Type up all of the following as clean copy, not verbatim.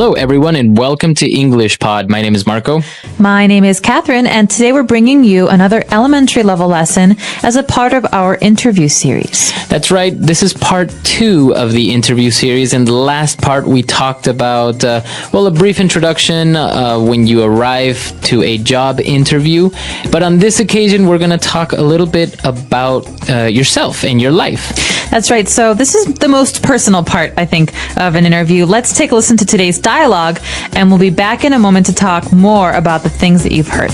Hello, everyone, and welcome to English Pod. My name is Marco. My name is Catherine, and today we're bringing you another elementary level lesson as a part of our interview series. That's right. This is part 2 of the interview series. In the last part, we talked about, a brief introduction when you arrive to a job interview. But on this occasion, we're going to talk a little bit about yourself and your life. That's right. So this is the most personal part, I think, of an interview. Let's take a listen to today's dialogue, and we'll be back in a moment to talk more about the things that you've heard.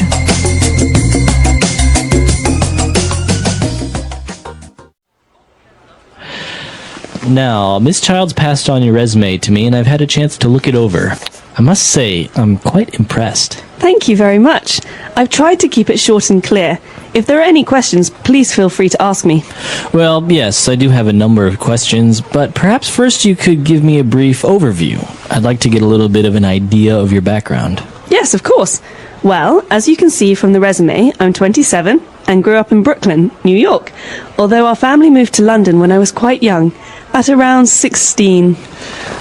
Now, Miss Childs passed on your resume to me, and I've had a chance to look it over. I must say, I'm quite impressed. Thank you very much. I've tried to keep it short and clear. If there are any questions, please feel free to ask me. Well, yes, I do have a number of questions, but perhaps first you could give me a brief overview. I'd like to get a little bit of an idea of your background. Yes, of course. Well, as you can see from the resume, I'm 27 and grew up in Brooklyn, New York, although our family moved to London when I was quite young, at around 16.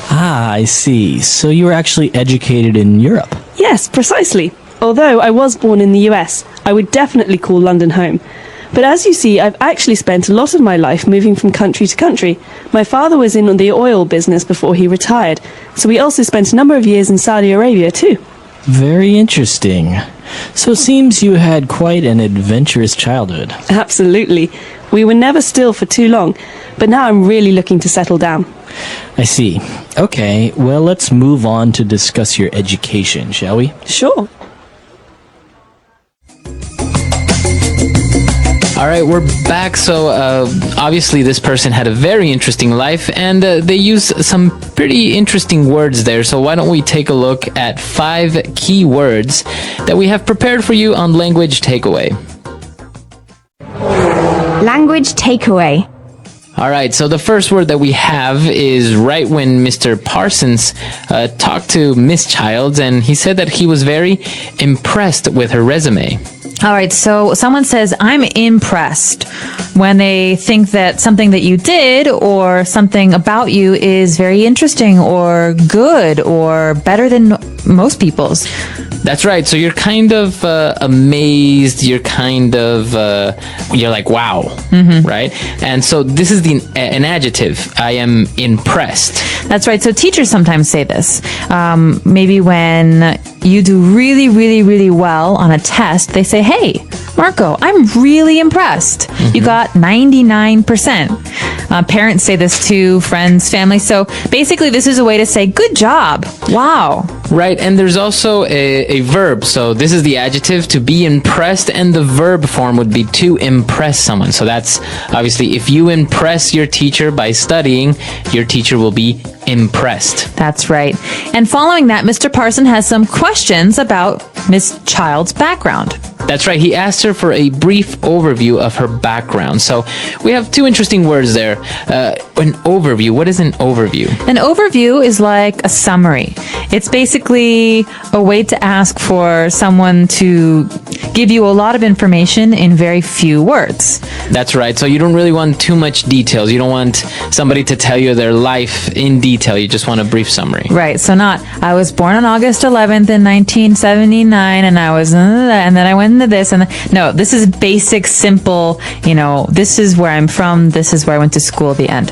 Ah, I see. So you were actually educated in Europe? Yes, precisely. Although I was born in the US, I would definitely call London home. But as you see, I've actually spent a lot of my life moving from country to country. My father was in the oil business before he retired, so we also spent a number of years in Saudi Arabia too. Very interesting. So it seems you had quite an adventurous childhood. Absolutely. We were never still for too long, but now I'm really looking to settle down. I see. Okay, well, let's move on to discuss your education, shall we? Sure. All right, we're back. So obviously this person had a very interesting life, and they use some pretty interesting words there. So why don't we take a look at 5 key words that we have prepared for you on Language Takeaway. Language takeaway. All right, so the first word that we have is right when Mr. Parsons talked to Miss Childs, and he said that he was very impressed with her resume. All right, so someone says, I'm impressed when they think that something that you did or something about you is very interesting or good or better than most people's. That's right. So you're kind of amazed. You're kind of, you're like, wow, right? And so this is an adjective. I am impressed. That's right. So teachers sometimes say this. Maybe when you do really, really, really well on a test, they say, hey, Marco, I'm really impressed. You got 99%. Parents say this to friends, family. So basically, this is a way to say, good job. Wow. Right. And there's also a verb. So this is the adjective, to be impressed, and the verb form would be to impress someone. So that's obviously, if you impress your teacher by studying, your teacher will be impressed. That's right. And following that, Mr. Parson has some questions about Miss Child's background. That's right. He asked her for a brief overview of her background. So we have 2 interesting words there. An overview. What is an overview? An overview is like a summary. It's basically a way to ask for someone to give you a lot of information in very few words. That's right. So you don't really want too much details. You don't want somebody to tell you their life in detail. You just want a brief summary. Right. So not, I was born on August 11th in 1979 and I was, and then I went into this. No, this is basic, simple, this is where I'm from. This is where I went to school, the end.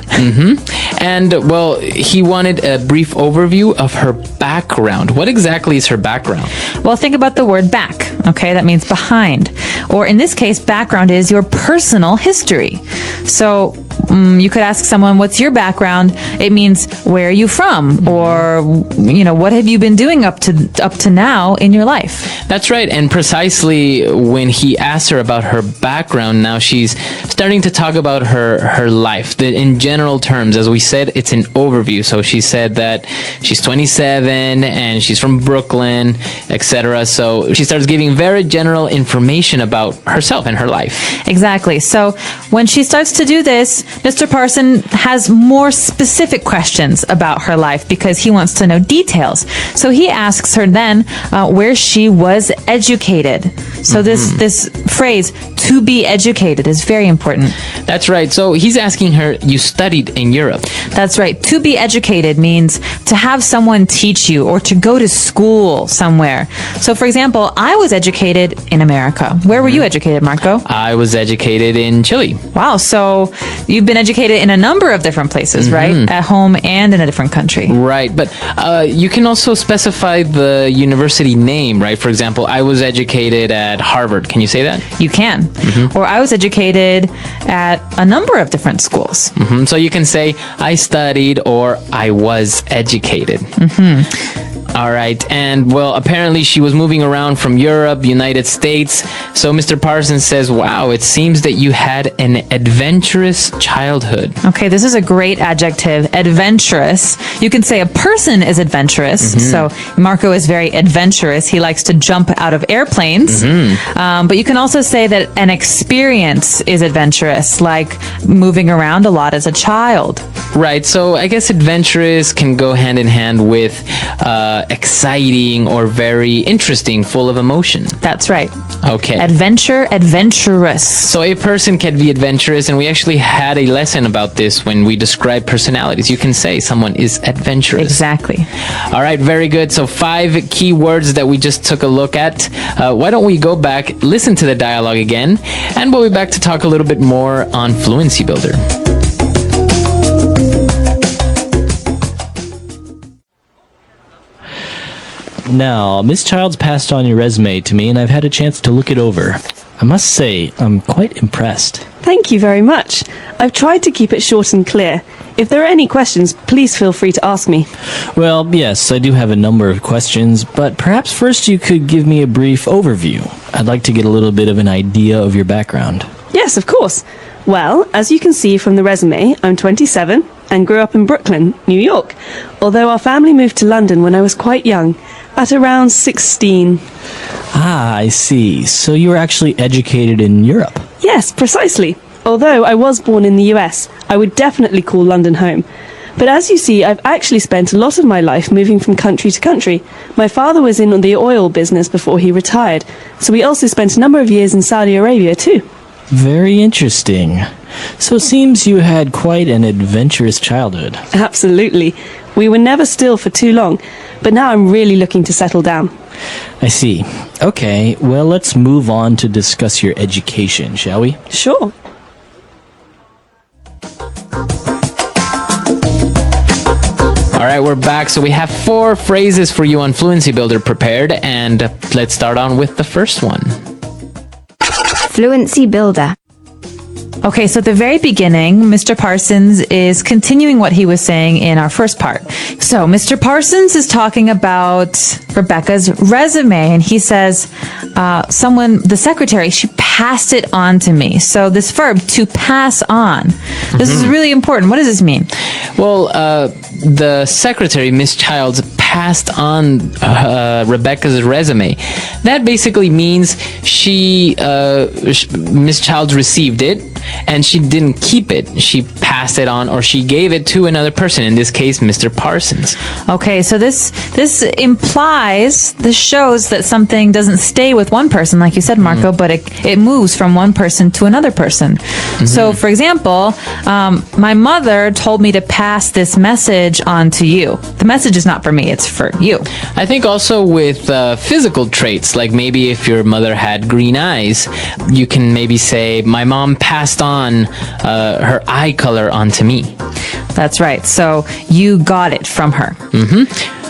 And, well, he wanted a brief overview of her background. What exactly is her background? Well, think about the word back. Okay, that means behind. Or in this case, background is your personal history. So you could ask someone, what's your background? It means, where are you from? Or, what have you been doing up to now in your life? That's right. And precisely when he asked her about her background, now she's starting to talk about her life. In general terms, as we said, it's an overview. So she said that she's 27 and she's from Brooklyn, etc. So she starts giving very general information about herself and her life. Exactly. So when she starts to do this, Mr. Parson has more specific questions about her life because he wants to know details. So he asks her then where she was educated. So this phrase, to be educated, is very important. That's right. So he's asking her, you studied in Europe. That's right. To be educated means to have someone teach you or to go to school somewhere. So, for example, I was educated in America. Where were you educated, Marco? I was educated in Chile. Wow. So you've been educated in a number of different places, right? At home and in a different country. Right. But you can also specify the university name, right? For example, I was educated at Harvard. Can you say that? You can. Or I was educated at a number of different schools. So you can say, I studied or I was educated. All right. And well, apparently she was moving around from Europe, United States. So Mr. Parsons says, wow, it seems that you had an adventurous childhood. Okay, this is a great adjective, adventurous. You can say a person is adventurous. So Marco is very adventurous. He likes to jump out of airplanes. But you can also say that an experience is adventurous, like moving around a lot as a child. Right. So I guess adventurous can go hand in hand with exciting or very interesting, full of emotion. That's right. Okay. Adventure, adventurous. So a person can be adventurous, and we actually had a lesson about this when we describe personalities. You can say someone is adventurous. Exactly. All right, very good. So 5 key words that we just took a look at. Why don't we go back, listen to the dialogue again, and we'll be back to talk a little bit more on Fluency Builder. Now, Miss Childs passed on your resume to me, and I've had a chance to look it over. I must say, I'm quite impressed. Thank you very much. I've tried to keep it short and clear. If there are any questions, please feel free to ask me. Well, yes, I do have a number of questions, but perhaps first you could give me a brief overview. I'd like to get a little bit of an idea of your background. Yes, of course. Well, as you can see from the resume, I'm 27 and grew up in Brooklyn, New York, although our family moved to London when I was quite young, at around 16. Ah, I see. So you were actually educated in Europe? Yes, precisely. Although I was born in the US, I would definitely call London home. But as you see, I've actually spent a lot of my life moving from country to country. My father was in the oil business before he retired, so we also spent a number of years in Saudi Arabia too. Very interesting. So it seems you had quite an adventurous childhood. Absolutely. We were never still for too long, but now I'm really looking to settle down. I see. Okay, well, let's move on to discuss your education, shall we? Sure. All right, we're back. So we have 4 phrases for you on Fluency Builder prepared, and let's start on with the first one. Fluency Builder. Okay, so at the very beginning, Mr. Parsons is continuing what he was saying in our first part. So Mr. Parsons is talking about Rebecca's resume, and he says, the secretary, she passed it on to me. So this verb, to pass on, this is really important. What does this mean? Well, the secretary, Miss Childs, passed on Rebecca's resume. That basically means Miss Childs received it, and she didn't keep it. She passed it on, or she gave it to another person, in this case, Mr. Parsons. Okay, so this shows that something doesn't stay with one person, like you said, Marco, but it moves from one person to another person. So, for example, my mother told me to pass this message on to you. The message is not for me, it's for you. I think also with physical traits, like maybe if your mother had green eyes, you can maybe say, my mom passed on her eye color onto me. That's right. So you got it from her.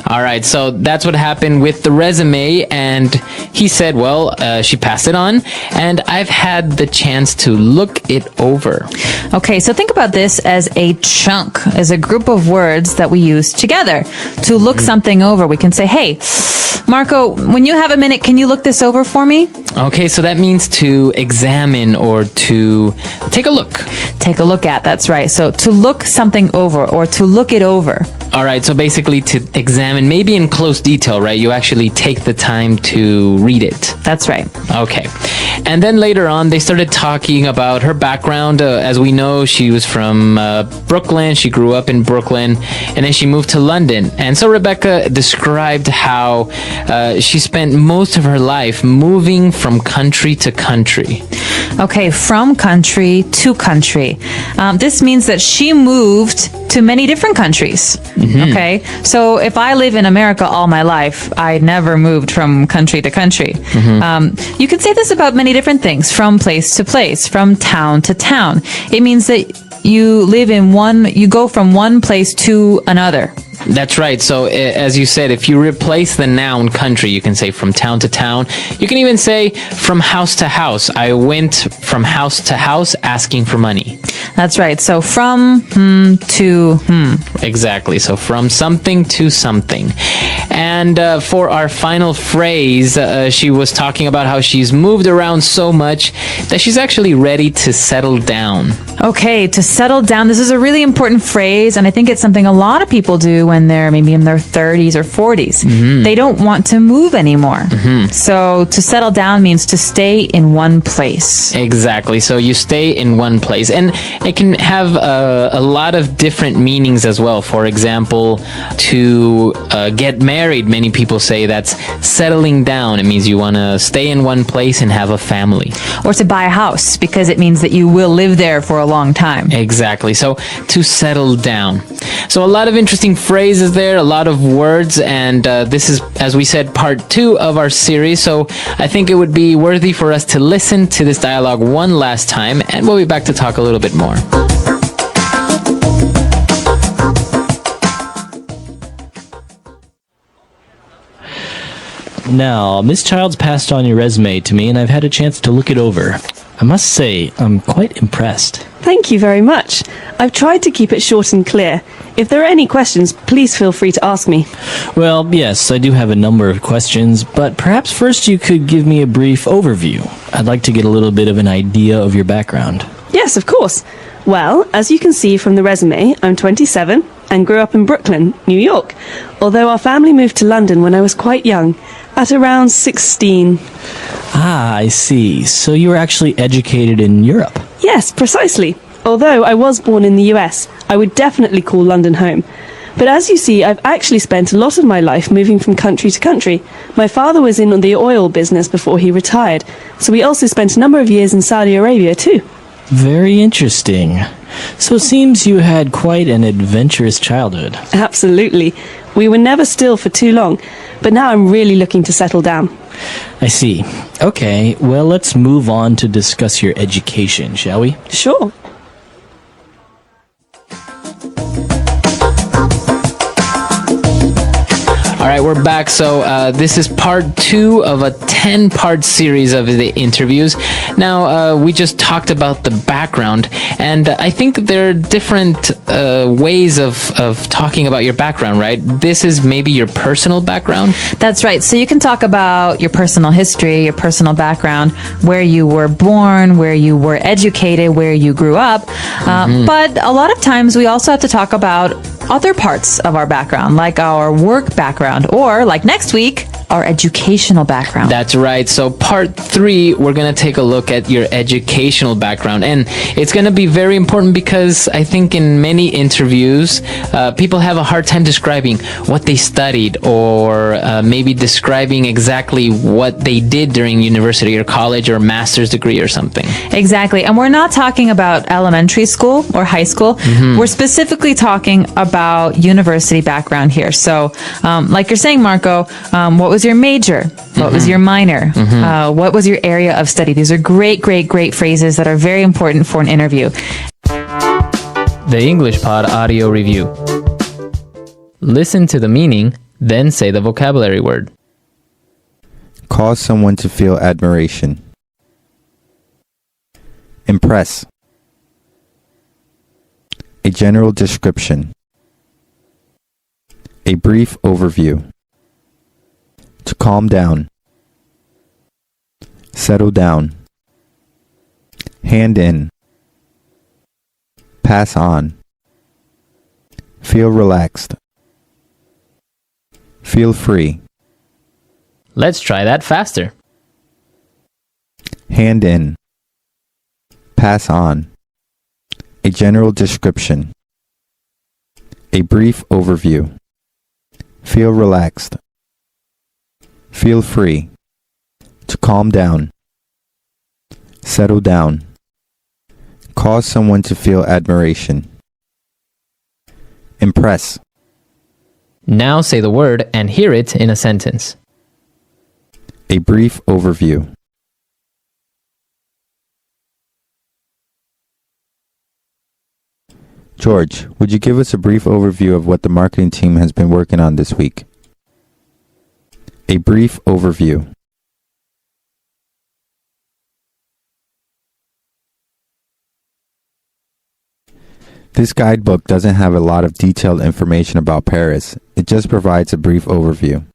All right, so that's what happened with the resume, and he said, well, she passed it on, and I've had the chance to look it over. Okay, so think about this as a chunk, as a group of words that we use together. To look something over, we can say, hey, Marco, when you have a minute, can you look this over for me? Okay, so that means to examine or to take a look. Take a look at, that's right. So to look something over or to look it over. All right, so basically to examine, maybe in close detail, right? You actually take the time to read it. That's right. Okay. And then later on, they started talking about her background. As we know, she was from Brooklyn. She grew up in Brooklyn, and then she moved to London. And so Rebecca described how she spent most of her life moving from country to country. Okay, from country to country. This means that she moved to many different countries. Okay, so if I live in America all my life, I never moved from country to country. You can say this about many different things, from place to place, from town to town. It means that you go from one place to another. That's right. So as you said, if you replace the noun country, you can say from town to town. You can even say from house to house. I went from house to house asking for money. That's right. So from to Exactly. So from something to something. And for our final phrase, she was talking about how she's moved around so much that she's actually ready to settle down. Okay, to settle down. This is a really important phrase, and I think it's something a lot of people do when they're maybe in their 30s or 40s. They don't want to move anymore. So to settle down means to stay in one place. Exactly. So you stay in one place. And it can have a lot of different meanings as well. For example, to get married, many people say that's settling down. It means you want to stay in one place and have a family. Or to buy a house, because it means that you will live there for a long time. Exactly. So to settle down. So a lot of interesting phrases there, a lot of words, and this is, as we said, part 2 of our series. So I think it would be worthy for us to listen to this dialogue one last time, and we'll be back to talk a little bit more. Now, Miss Childs passed on your resume to me, and I've had a chance to look it over. I must say, I'm quite impressed. Thank you very much. I've tried to keep it short and clear. If there are any questions, please feel free to ask me. Well, yes, I do have a number of questions, but perhaps first you could give me a brief overview. I'd like to get a little bit of an idea of your background. Yes, of course. Well, as you can see from the resume, I'm 27 and grew up in Brooklyn, New York, although our family moved to London when I was quite young, at around 16. Ah, I see. So you were actually educated in Europe? Yes, precisely. Although I was born in the US, I would definitely call London home. But as you see, I've actually spent a lot of my life moving from country to country. My father was in the oil business before he retired, so we also spent a number of years in Saudi Arabia too. Very interesting. So it seems you had quite an adventurous childhood. Absolutely. We were never still for too long, but now I'm really looking to settle down. I see. Okay, well, let's move on to discuss your education, shall we? Sure. All right, we're back. So this is part 2 of a 10-part series of the interviews. Now, we just talked about the background, and I think there are different ways of talking about your background, right? This is maybe your personal background. That's right. So you can talk about your personal history, your personal background, where you were born, where you were educated, where you grew up. But a lot of times we also have to talk about other parts of our background, like our work background, or like next week, our educational background. That's right. So part 3, we're going to take a look at your educational background. And it's going to be very important because I think in many interviews, people have a hard time describing what they studied or maybe describing exactly what they did during university or college or master's degree or something. Exactly. And we're not talking about elementary school or high school. We're specifically talking about university background here. So like you're saying, Marco, what was your major? What was your minor? What was your area of study? These are great, great, great phrases that are very important for an interview. The English Pod Audio Review. Listen to the meaning, then say the vocabulary word. Cause someone to feel admiration. Impress. A general description. A brief overview. To calm down. Settle down. Hand in. Pass on. Feel relaxed. Feel free. Let's try that faster. Hand in. Pass on. A general description. A brief overview. Feel relaxed. Feel free. To calm down. Settle down. Cause someone to feel admiration. Impress. Now say the word and hear it in a sentence. A brief overview. George, would you give us a brief overview of what the marketing team has been working on this week? A brief overview. This guidebook doesn't have a lot of detailed information about Paris. It just provides a brief overview.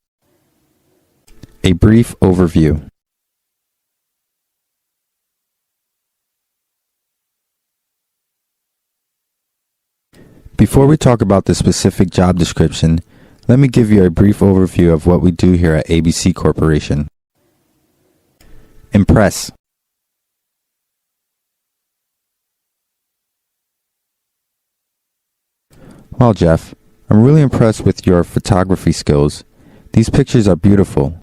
A brief overview. Before we talk about the specific job description, let me give you a brief overview of what we do here at ABC Corporation. Impress. Well, Jeff, I'm really impressed with your photography skills. These pictures are beautiful.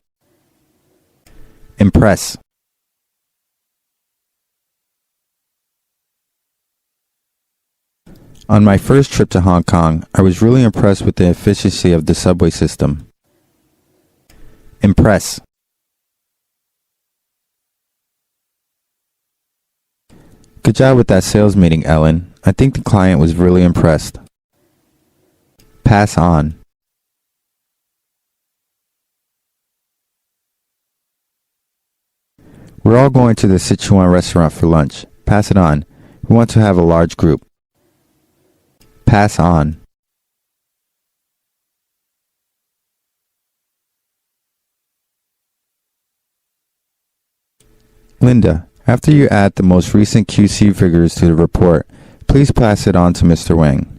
Impress. On my first trip to Hong Kong, I was really impressed with the efficiency of the subway system. Impress. Good job with that sales meeting, Ellen. I think the client was really impressed. Pass on. We're all going to the Sichuan restaurant for lunch. Pass it on. We want to have a large group. Pass on. Linda, after you add the most recent QC figures to the report, please pass it on to Mr. Wang.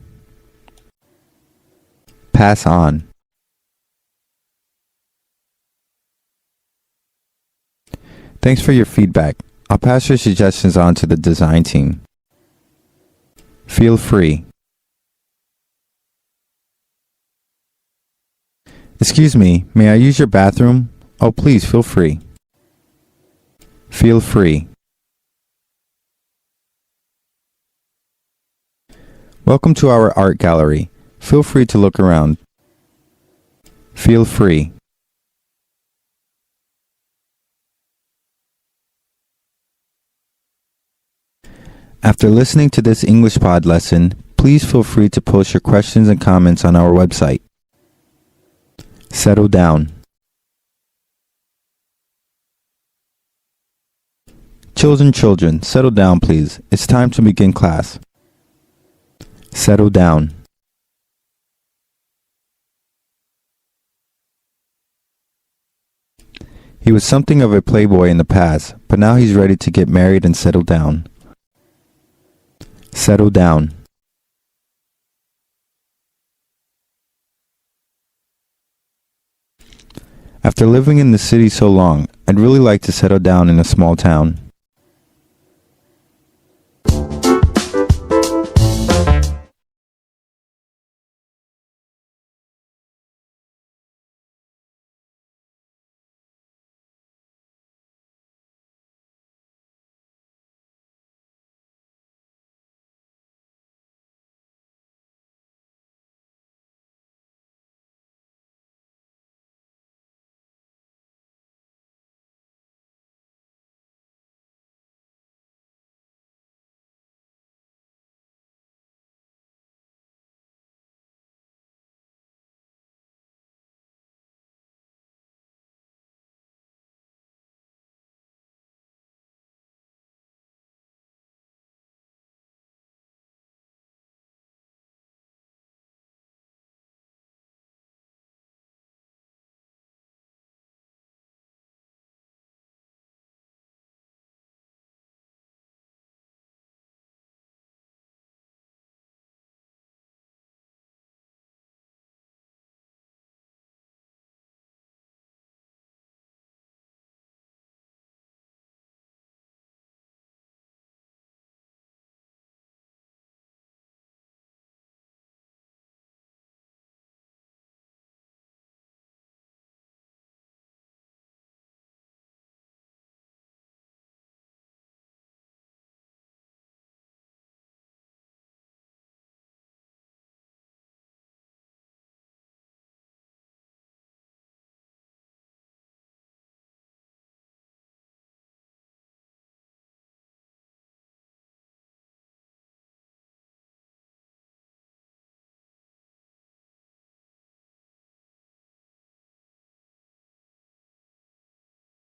Pass on. Thanks for your feedback. I'll pass your suggestions on to the design team. Feel free. Excuse me, may I use your bathroom? Oh, please, feel free. Feel free. Welcome to our art gallery. Feel free to look around. Feel free. After listening to this English pod lesson, please feel free to post your questions and comments on our website. Settle down. Children, settle down, please. It's time to begin class. Settle down. He was something of a playboy in the past, but now he's ready to get married and settle down. Settle down. After living in the city so long, I'd really like to settle down in a small town.